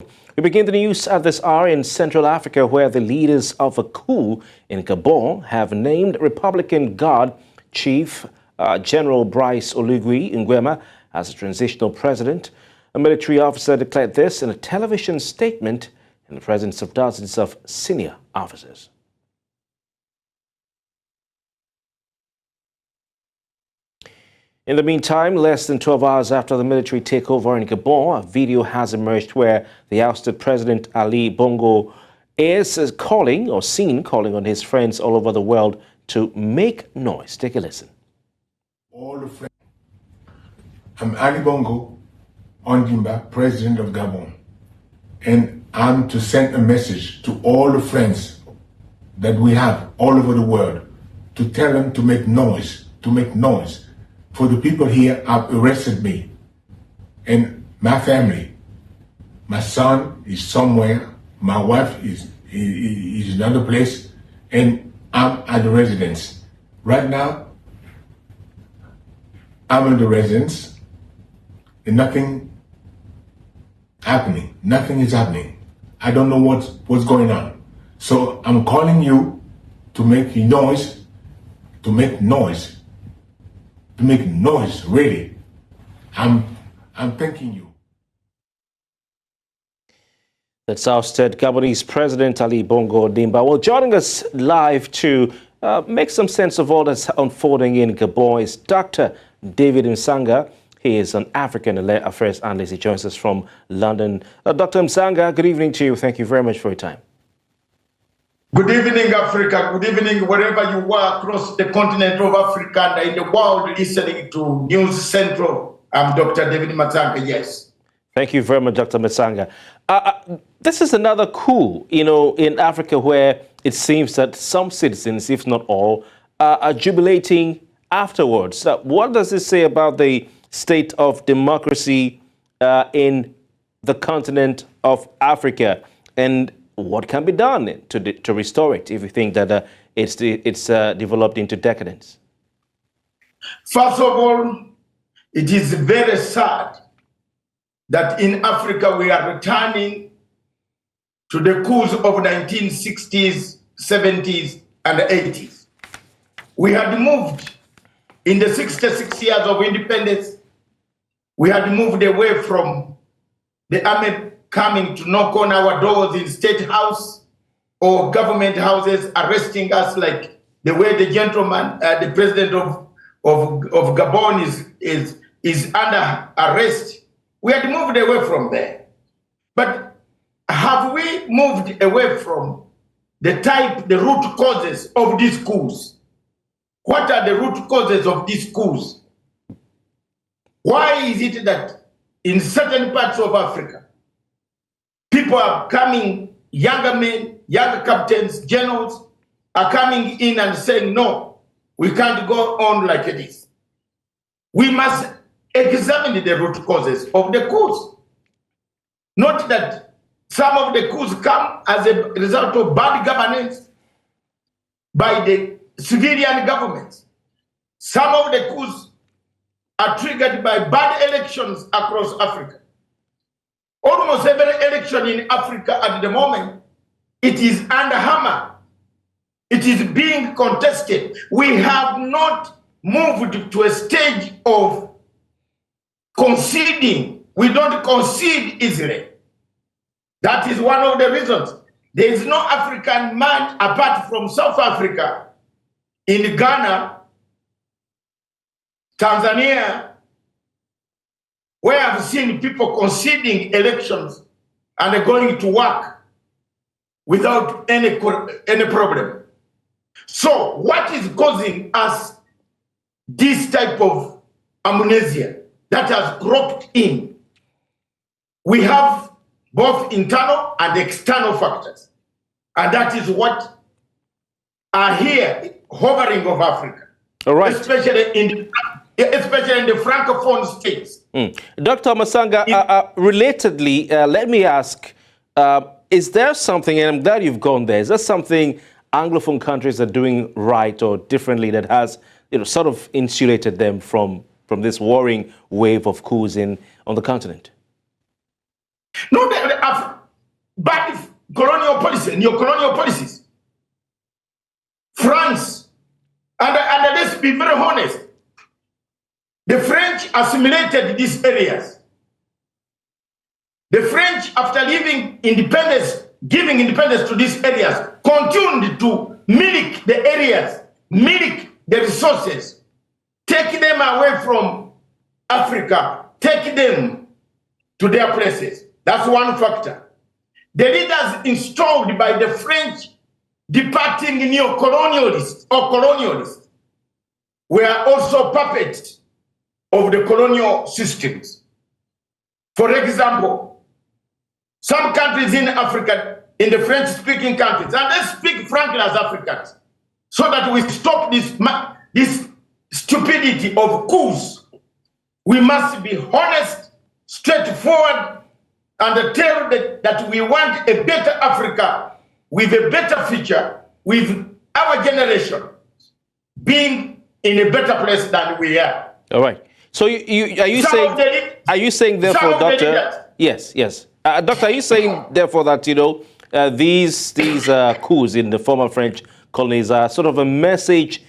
We begin the news at this hour in Central Africa, where the leaders of a coup in Gabon have named Republican Guard Chief General Brice Oligui Nguema as a transitional president. A military officer declared this in a television statement in the presence of dozens of senior officers. In the meantime, less than 12 hours after the military takeover in Gabon, a video has emerged where the ousted President Ali Bongo is calling on his friends all over the world to make noise. Take a listen. All the friends. I'm Ali Bongo Ondimba, President of Gabon, and I'm to send a message to all the friends that we have all over the world to tell them to make noise, For the people here have arrested me and my family. My son is somewhere, my wife is in another place, and I'm at the residence. Right now, I'm in the residence and nothing is happening. I don't know what's going on. So I'm calling you to make noise, really. I'm thanking you. That's ousted Gabonese President Ali Bongo Ondimba. Well, joining us live to make some sense of all that's unfolding in Gabon is Dr. David Matsanga. He is an African affairs analyst. He joins us from London. Dr. Matsanga, good evening to you. Thank you very much for your time. Good evening, Africa. Good evening, wherever you are across the continent of Africa and in the world listening to News Central. I'm Dr. David Matsanga, yes. Thank you very much, Dr. Matsanga. This is another coup, in Africa where it seems that some citizens, if not all, are jubilating afterwards. What does this say about the state of democracy in the continent of Africa? And what can be done to restore it if you think that it's developed into decadence? First of all, it is very sad that in Africa we are returning to the coups of 1960s, 70s, and 80s. We had moved in the 66 years of independence. We had moved away from the army coming to knock on our doors in State House or government houses, arresting us like the way the gentleman, the president of Gabon is under arrest. We had moved away from there. But have we moved away from the root causes of these coups? What are the root causes of these coups? Why is it that in certain parts of Africa, people are coming, younger men, younger captains, generals, are coming in and saying, no, we can't go on like this. We must examine the root causes of the coups. Not that some of the coups come as a result of bad governance by the civilian governments. Some of the coups are triggered by bad elections across Africa. Almost every election in Africa at the moment, it is under hammer. It is being contested. We have not moved to a stage of conceding. We don't concede easily. That is one of the reasons. There is no African man apart from South Africa, in Ghana, Tanzania, where I've seen people conceding elections and going to work without any problem. So what is causing us this type of amnesia that has cropped in? We have both internal and external factors. And that is what are here hovering over Africa. All right. Especially in the Francophone states. Dr. Matsanga, relatedly, let me ask, is there something, and I'm glad you've gone there, is there something Anglophone countries are doing right or differently that has sort of insulated them from this warring wave of coups on the continent? No, bad colonial policy, neo-colonial policies. France, and let's be very honest, the French assimilated these areas. The French, after giving independence to these areas, continued to milk the areas, milk the resources, take them away from Africa, take them to their places. That's one factor. The leaders installed by the French departing neo-colonialists or colonialists were also puppets of the colonial systems. For example, some countries in Africa, in the French-speaking countries, and let's speak frankly as Africans, so that we stop this stupidity of coups. We must be honest, straightforward, and tell that we want a better Africa with a better future, with our generation being in a better place than we are. All right. So are you saying therefore, Doctor? Yes. Doctor, are you saying therefore that these coups in the former French colonies are sort of a message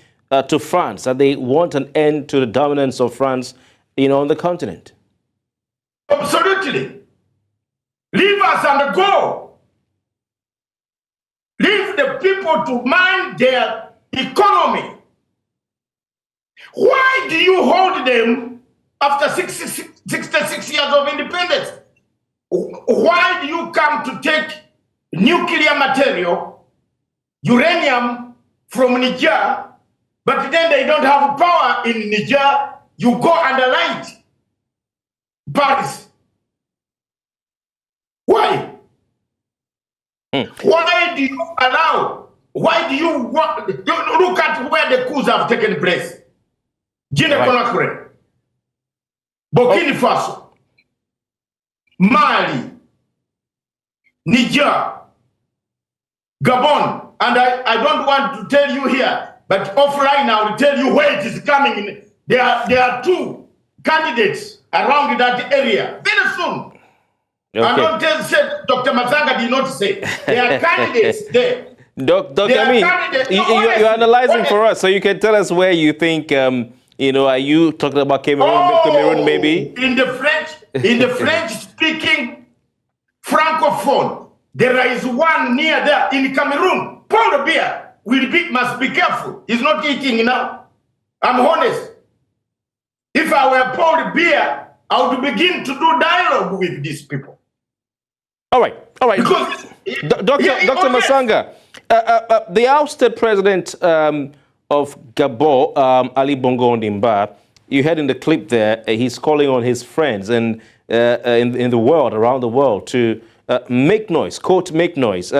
to France that they want an end to the dominance of France, on the continent? Absolutely. Leave us and go. Leave the people to mind their economy. Why do you hold them after 66 years of independence? Why do you come to take nuclear material, uranium from Niger, but then they don't have power in Niger? You go and light Paris. Why? Why do you allow? Why do you want? Look at where the coups have taken place. Guinea-Conakry, Burkina Faso, Mali, Niger, Gabon, and I don't want to tell you here, but offline I will tell you where it is coming in. There are two candidates around that area very soon. Okay. I don't say Dr. Matsanga did not say. There are candidates there. Doctor, you're analyzing for us, so you can tell us where you think, are you talking about Cameroon maybe? In the French-speaking Francophone, there is one near there in Cameroon. Paul Biya must be careful. He's not eating now. I'm honest. If I were Paul Biya, I would begin to do dialogue with these people. All right. Because, Dr. Matsanga, the ousted president of Gabon, Ali Bongo Ondimba, you heard in the clip there, he's calling on his friends and in the world, around the world, to make noise, quote, make noise.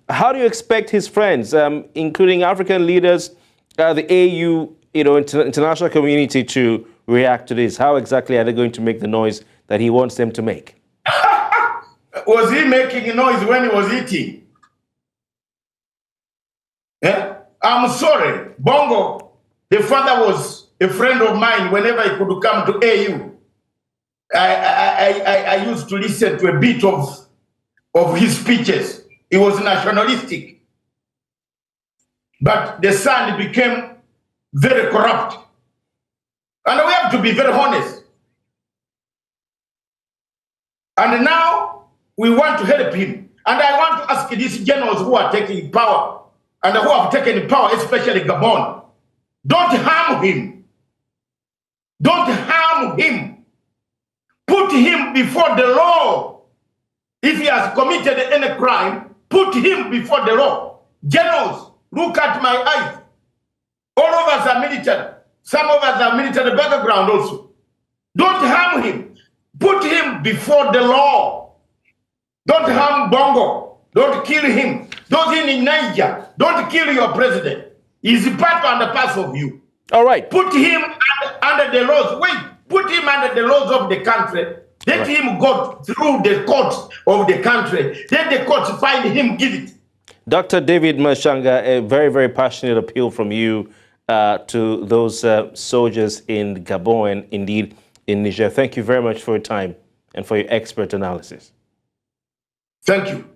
How do you expect his friends, including African leaders, the AU, international community, to react to this? How exactly are they going to make the noise that he wants them to make? Was he making a noise when he was eating? Yeah? I'm sorry. Bongo, the father was a friend of mine whenever he could come to AU. I used to listen to a bit of his speeches. He was nationalistic. But the son became very corrupt. And we have to be very honest. And now we want to help him. And I want to ask these generals who are taking power and who have taken power, especially Gabon, don't harm him. Don't harm him. Put him before the law. If he has committed any crime, put him before the law. Generals, look at my eyes. All of us are military. Some of us are military background also. Don't harm him. Put him before the law. Don't harm Bongo. Don't kill him. Those in Niger, don't kill your president. He's part and parcel of you. All right. Put him under the laws. Wait, put him under the laws of the country. Let him go through the courts of the country. Let the courts find him guilty. Dr. David Matsanga, a very, very passionate appeal from you to those soldiers in Gabon and indeed in Niger. Thank you very much for your time and for your expert analysis. Thank you.